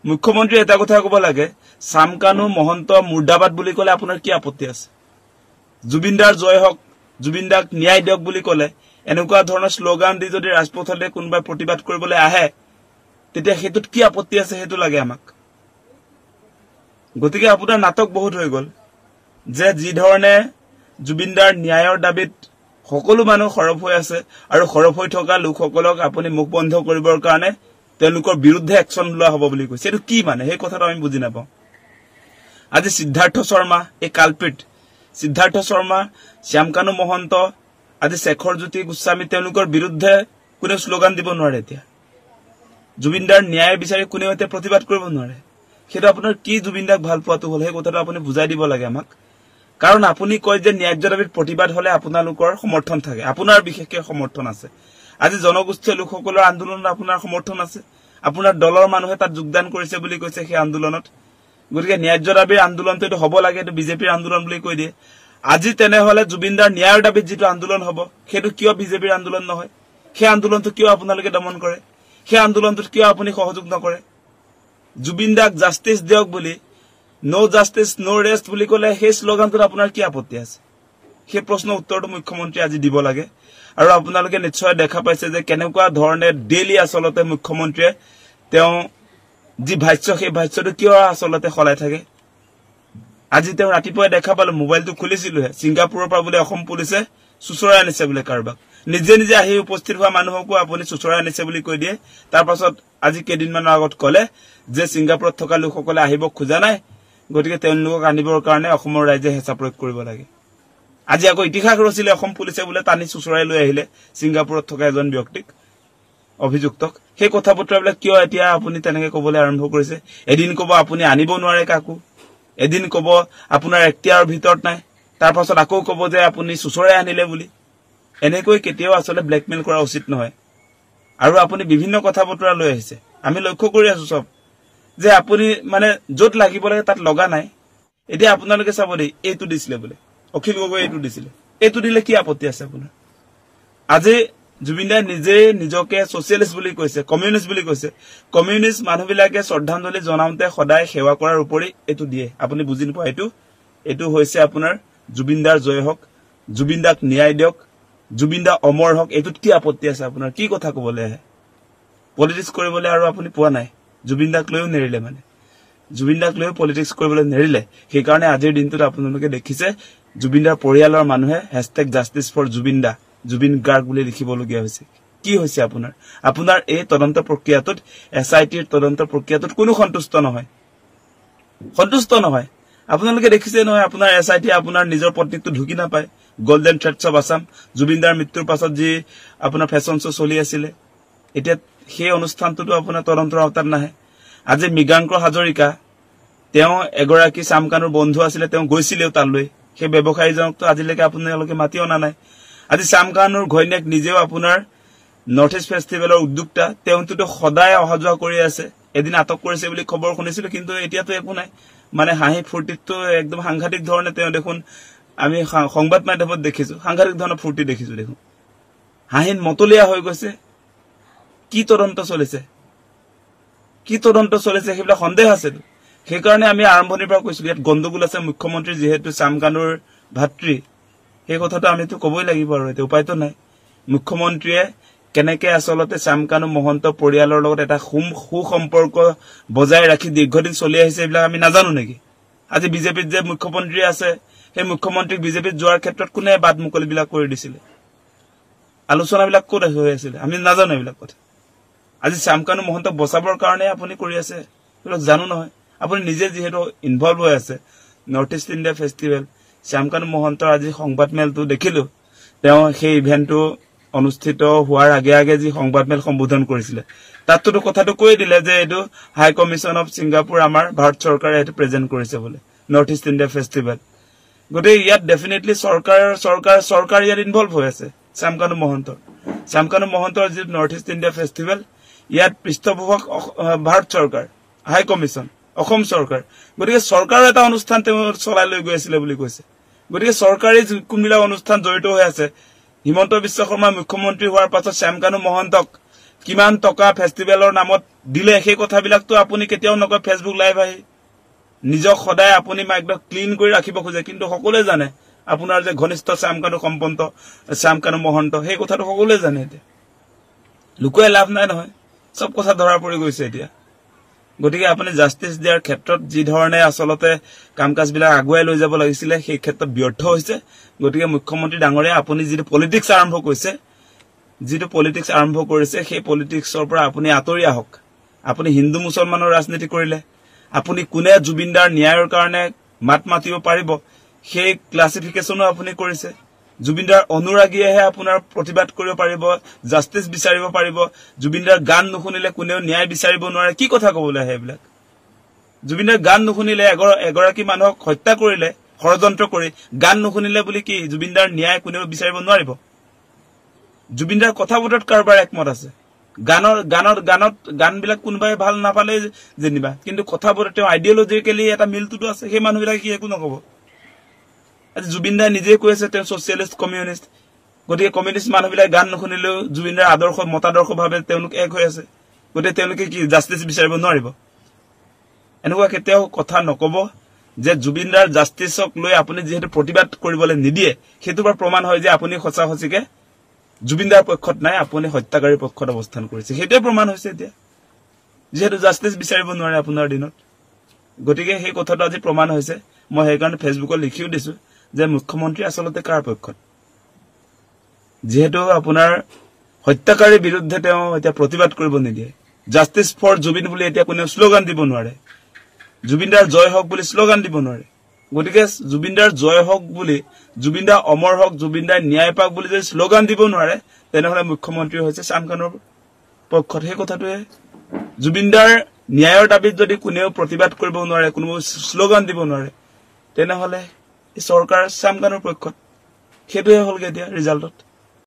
মুখ্যমন্ত্ৰী এটা কথা ক'ব লাগে সামকানু মহন্ত মুৰ্দাবাদ বুলি ক'লে আপোনাৰ কি আপত্তি আছে জুবিনদাৰ জয় হওক জুবিনদাক ন্যায় দিয়ক বুলি ক'লে এনেকুৱা ধৰণৰ স্লোগান দি যদি ৰাজপথলৈ কোনোবাই প্ৰতিবাদ কৰিবলৈ আহে তেতিয়া হেতুত কি আপত্তি আছে হেতু লাগে আমাক গতিকে আপোনাৰ নাটক বহুত হৈ গল যে যি ধৰণে জুবিনদাৰ ন্যায়ৰ দাবিত সকলো মানুহ খৰব হৈ আছে আৰু খৰব হৈ থকা লোকসকলক আপুনি মুখ বন্ধ কৰিবৰ কাৰণে তেওঁলোকৰ বিৰুদ্ধে একচন লোৱা হ'ব বুলি কৈছে এটো কি মানে সেই কথাটো আমি বুজি নাপাওঁ আজি সিদ্ধাৰ্থ শৰ্মা এই কালপিট সিদ্ধাৰ্থ শৰ্মা শ্যামকানু মহন্ত আজি শেখৰ জ্যোতি গোস্বামী তেওঁলোকৰ বিৰুদ্ধে কোনো স্লোগান দিব নোৱাৰে এতিয়া জুবিনদাৰ ন্যায় বিচাৰি কোনেও এতিয়া প্ৰতিবাদ কৰিব নোৱাৰে সেইটো আপোনাৰ কি জুবিনদাক ভাল পোৱাটো হল সেই কথাটো আপুনি বুজাই দিব লাগে আমাক কাৰণ আপুনি কয় যে ন্যায্য দাবীত প্ৰতিবাদ হলে আপোনালোকৰ সমৰ্থন থাকে আপোনাৰ বিশেষকৈ সমৰ্থন আছে আজি জনগোষ্ঠীয় লোকসকলৰ আন্দোলনত আপোনাৰ সমৰ্থন আছে আপোনাৰ দলৰ মানুহে তাত যোগদান কৰিছে বুলি কৈছে সেই আন্দোলনত গতিকে ন্যায্য দাবীৰ আন্দোলনটো এটো হ'ব লাগে এটো বিজেপিৰ আন্দোলন বুলি কৈ দিয়ে আজি তেনেহলে জুবিনদাৰ ন্যায়ৰ দাবীত যেটো আন্দোলন হ'ব সেইটো কিয় বিজেপিৰ আন্দোলন নহয় সেই আন্দোলনটো কিয় আপোনালোকে দমন কৰে সেই আন্দোলনটোত কিয় আপুনি সহযোগ নকৰে জুবিনদাক জাস্টিস দিয়ক বুলি নো জাস্টিস নো ৰেষ্ট বুলি ক'লে সেই স্লোগানটোত আপোনাৰ কি আপত্তি আছে সেই প্ৰশ্নৰ উত্তৰটো মুখ্যমন্ত্ৰী আজি দিব লাগে আৰু আপোনালোকে নিশ্চয় দেখা পাইছে যে কেনেকুৱা ধৰণে ডেইলি আসলতে মুখ্যমন্ত্ৰীয়ে তেওঁ যি ভাষ্য সেই ভাষ্যটো কিয় আসলতে খলাই থাকে আজি তেওঁ ৰাতিপুৱা দেখা পালে মোবাইলটো খুলিছিলহে সিংগাপুৰৰ পৰা বোলে অসম পুলিচে সুচৰাই আনিছে বোলে কাৰবাক নিজে নিজে আহি উপস্থিত হোৱা মানুহকো আপুনি সুচৰাই আনিছে বুলি কৈ দিয়ে তাৰ পাছত আজি কেদিনমানৰ আগত ক'লে যে সিংগাপুৰত থকা লোকসকলে আহিব খোজা নাই গতিকে তেওঁলোকক আনিবৰ কাৰণে অসমৰ ৰাজ্যে হেঁচা প্ৰয়োগ কৰিব লাগে আজি আকৌ ইতিহাস ৰচিলে অসম পুলিচে বোলে টানি সুচৰাই লৈ আহিলে সিংগাপুৰত থকা এজন ব্যক্তিক অভিযুক্তক সেই কথা বতৰাবিলাক কিয় এতিয়া আপুনি তেনেকে ক'বলৈ আৰম্ভ কৰিছে এদিন ক'ব আপুনি আনিব নোৱাৰে কাকো এদিন ক'ব আপোনাৰ এখতিয়াৰৰ ভিতৰত নাই তাৰ পাছত আকৌ ক'ব যে আপুনি সুচৰাই আনিলে বুলি এনেকৈ কেতিয়াও আসলে ব্লেকমেইল কৰা উচিত নহয় আৰু আপুনি বিভিন্ন কথা বতৰা লৈ আহিছে আমি লক্ষ্য কৰি আছো সব যে আপুনি মানে যত লাগিব লাগে তাত লগা নাই এতিয়া আপোনালোকে চাব দেই এইটো দিছিলে বোলে অখিল গগৈ এইটো দিছিলে এইটো দিলে কি আপত্তি আছে আপোনাৰ আজি জুবিনদাই নিজে নিজকে সোশ্যালিষ্ট বুলি কৈছে কমিউনিষ্ট বুলি কৈছে কমিউনিষ্ট মানুহবিলাকে শ্ৰদ্ধাঞ্জলি জনাওঁতে সদায় সেৱা কৰাৰ উপৰি এইটো দিয়ে আপুনি বুজি নোপোৱা এইটো হৈছে আপোনাৰ জুবিনদাৰ জয় হওক জুবিনদাক ন্যায় দিয়ক জুবিনদা অমৰ হওক এইটোত কি আপত্তি আছে আপোনাৰ কি কথা ক'বলৈ আহে পলিটিক্স কৰিবলৈ আৰু আপুনি পোৱা নাই জুবিনদাক লৈও নেৰিলে মানে জুবিনদাক লৈ পলিটিক্স কৰিবলৈ নেৰিলে সেই কাৰণে আজিৰ দিনটোত আপোনালোকে দেখিছে জুবিনদাৰ পৰিয়ালৰ মানুহে #justice4jubinda জুবিন গাৰ্গ বুলি লিখিবলগীয়া হৈছে কি হৈছে আপোনাৰ এই তদন্ত প্ৰক্ৰিয়াটোত এসআইটিৰ তদন্ত প্ৰক্ৰিয়াটোত কোনো সন্তুষ্ট নহয় আপোনালোকে দেখিছে নহয় আপোনাৰ এসআইটি আপোনাৰ নিজৰ পত্নীকটো ঢুকি নাপায় গোল্ডেন থ্ৰেডছ অফ আসাম জুবিনদাৰ মৃত্যুৰ পাছত যি আপোনাৰ ফেশ্বন শ্ব চলি আছিল এতিয়া সেই অনুষ্ঠানটোতো আপোনাৰ তদন্তৰ আওতাত নাহে আজি মৃগাংক হাজৰিকা তেওঁ এগৰাকী সামকানুৰ বন্ধু আছিল তেওঁ গৈছিলেও তালৈ সেই ব্যৱসায়ীজনকটো আজিলৈকে আপোনালোকে মাতি অনা নাই আজি সামকানুৰ ঘৈণীয়েক নিজেও আপোনাৰ নৰ্থ ইষ্ট ফেষ্টিভেলৰ উদ্যোক্তা তেওঁটো সদায় অহাযোৱা কৰি আছে এদিন আটক কৰিছে বুলি খবৰ শুনিছিল কিন্তু এতিয়াতো একো নাই মানে হাঁহি ফূৰ্তিটো একদম সাংঘাতিক ধৰণে তেওঁ দেখোন আমি সংবাদ মাধ্যমত দেখিছো সাংঘাতিক ধৰণৰ ফূৰ্তি দেখিছো দেখোন হাঁহিন মতলীয়া হৈ গৈছে কি তদন্ত চলিছে সেইবিলাক সন্দেহ আছে সেই কাৰণে আমি আৰম্ভণিৰ পৰা কৈছো ইয়াত গণ্ডগোল আছে মুখ্যমন্ত্ৰী যেহেতু সামকানুৰ ভাতৃ সেই কথাটো আমিতো ক'বই লাগিব আৰু এটা উপায়তো নাই মুখ্যমন্ত্ৰীয়ে কেনেকে আসলতে সামকানু মহন্ত পৰিয়ালৰ লগত এটা সুসম্পৰ্ক বজাই ৰাখি দীৰ্ঘদিন চলি আহিছে এইবিলাক আমি নাজানো নেকি আজি বিজেপিত যে মুখ্যমন্ত্ৰী আছে সেই মুখ্যমন্ত্ৰীক বিজেপিত যোৱাৰ ক্ষেত্ৰত কোনে বাদ মুকলিবিলাক কৰি দিছিল আলোচনাবিলাক ক'ত হৈ আছিল আমি নাজানো এইবিলাক কথা আজি সামকানু মহন্তক বচাবৰ কাৰণে আপুনি কৰি আছে এইবিলাক জানো নহয় আপুনি নিজে যেহেতু ইনভলভ হৈ আছে নৰ্থ ইষ্ট ইণ্ডিয়া ফেষ্টিভেল সামকানু মহন্তৰ আজি সংবাদ মেলটো দেখিলো তেওঁ সেই ইভেন্টটো অনুষ্ঠিত হোৱাৰ আগে যি সংবাদ মেল সম্বোধন কৰিছিল তাততো কথাটো কৈ দিলে যে এইটো হাই কমিশন অফ সিংগাপুৰ আমাৰ ভাৰত চৰকাৰে এটো প্ৰেজেন্ট কৰিছে বলে নৰ্থ ইষ্ট ইণ্ডিয়া ফেষ্টিভেল গতে ইয়াত ডেফিনেটলি চৰকাৰ ইয়াত ইনভলভ হৈ আছে সামকানু মহন্তৰ যি নৰ্থ ইষ্ট ইণ্ডিয়া ফেষ্টিভেল ইয়াত পৃষ্ঠপোষক ভাৰত চৰকাৰ হাই কমিশন অসম চৰকাৰ গতিকে চৰকাৰৰ এটা অনুষ্ঠান তেওঁ চলাই লৈ গৈ আছিল বুলি কৈছে গতিকে চৰকাৰী কোনবিলাক অনুষ্ঠান জড়িত হৈ আছে হিমন্ত বিশ্ব শৰ্মা মুখ্যমন্ত্ৰী হোৱাৰ পাছত সামকানু মহন্তক কিমান টকা ফেষ্টিভেলৰ নামত দিলে সেই কথাবিলাকতো আপুনি কেতিয়াও নকয় ফেচবুক লাইভ আহি নিজক সদায় আপুনি একদম ক্লিন কৰি ৰাখিব খোজে কিন্তু সকলোৱে জানে আপোনাৰ যে ঘনিষ্ঠ শ্যামকানু সম্পন্ত শ্যামকানু মহন্ত সেই কথাটো সকলোৱে জানে এতিয়া লুকুৱাই লাভ নাই নহয় সব কথা ধৰা পৰি গৈছে এতিয়া গতিকে আপুনি জাস্টিস দিয়াৰ ক্ষেত্ৰত যি ধৰণে আসলতে কামকাজবিলাক আগুৱাই লৈ যাব লাগিছিল সেই ক্ষেত্ৰত ব্যৰ্থ হৈছে গতিকে মুখ্যমন্ত্ৰী ডাঙৰীয়া আপুনি যি পলিটিক্স আৰম্ভ কৰিছে যিটো পলিটিক্স আৰম্ভ কৰিছে সেই পলিটিক্সৰ পৰা আপুনি আতৰি আহক আপুনি হিন্দু মুছলমানৰ ৰাজনীতি কৰিলে আপুনি কোনে জুবিনদাৰ ন্যায়ৰ কাৰণে মাত মাতিব পাৰিব সেই ক্লাসিফিকেশনো আপুনি কৰিছে জুবিনদাৰ অনুৰাগীয়েহে আপোনাৰ প্ৰতিবাদ কৰিব পাৰিব জাস্টিস বিচাৰিব পাৰিব জুবিনদাৰ গান নুশুনিলে কোনেও ন্যায় বিচাৰিব নোৱাৰে কি কথা ক'বলৈ হেবিলাক জুবিনদাৰ গান নুশুনিলে এগৰাকী মানুহক হত্যা কৰিলে ষড়যন্ত্ৰ কৰি গান নুশুনিলে বুলি কি জুবিনদাৰ ন্যায় কোনেও বিচাৰিব নোৱাৰিব জুবিনদাৰ কথা বতৰত কাৰবাৰ একমত আছে গানবিলাক কোনবাই ভাল নাপালে যেনিবা কিন্তু কথা বতৰত তেওঁ আইডিঅলজিক্যালি এটা মিলটোটো আছে সেই মানুহবিলাক কি একো নকব জুবিনদাৰ নিজে কৈছে তেওঁ সোশ্যালিষ্ট কমিউনিষ্ট গতিকে কমিউনিষ্ট মানুহবিলাক গান নুশুনিলেও জুবিনদাৰ আদৰ্শ মতাদৰ্শভাৱে তেওঁলোক এক হৈ আছে গতিকে তেওঁলোকে কি জাস্টিস বিচাৰিব নোৱাৰিব এনেকুৱা কেতিয়াও কথা নকব যে জুবিনদাৰ জাস্টিসক লৈ আপুনি যেহেতু প্ৰতিবাদ কৰিবলৈ নিদিয়ে সেইটো বা প্ৰমাণ হয় যে আপুনি সঁচাকে জুবিনদাৰ পক্ষত নাই আপুনি হত্যাকাৰীৰ পক্ষত অৱস্থান কৰিছে সেইটোৱে প্ৰমাণ হৈছে এতিয়া যেহেতু জাস্টিস বিচাৰিব নোৱাৰে আপোনাৰ দিনত গতিকে সেই কথাটো আজি প্ৰমাণ হৈছে মই সেইকাৰণে ফেচবুকত লিখিও দিছো যে মুখ্যমন্ত্ৰী আসলতে কাৰ পক্ষত যেহেতু আপোনাৰ হত্যাকাৰীৰ বিৰুদ্ধে তেওঁ এতিয়া প্ৰতিবাদ কৰিব নিদিয়ে জাস্টিস ফৰ জুবিন বুলি এতিয়া কোনেও স্লোগান দিব নোৱাৰে জুবিনদাৰ জয় হওক বুলি স্লোগান দিব নোৱাৰে গতিকে জুবিনদাৰ জয় হওক বুলি জুবিনদা অমৰ হওক জুবিনদাৰ ন্যায় পাওক বুলি যদি স্লোগান দিব নোৱাৰে তেনেহলে মুখ্যমন্ত্ৰী হৈছে শ্যামকানুৰ পক্ষত সেই কথাটোৱে জুবিনদাৰ ন্যায়ৰ দাবীত যদি কোনেও প্ৰতিবাদ কৰিব নোৱাৰে কোনো স্লোগান দিব নোৱাৰে তেনেহলে চৰকাৰ শ্যামকানুৰ পক্ষত সেইটোৱে হলগে এতিয়া ৰিজাল্টত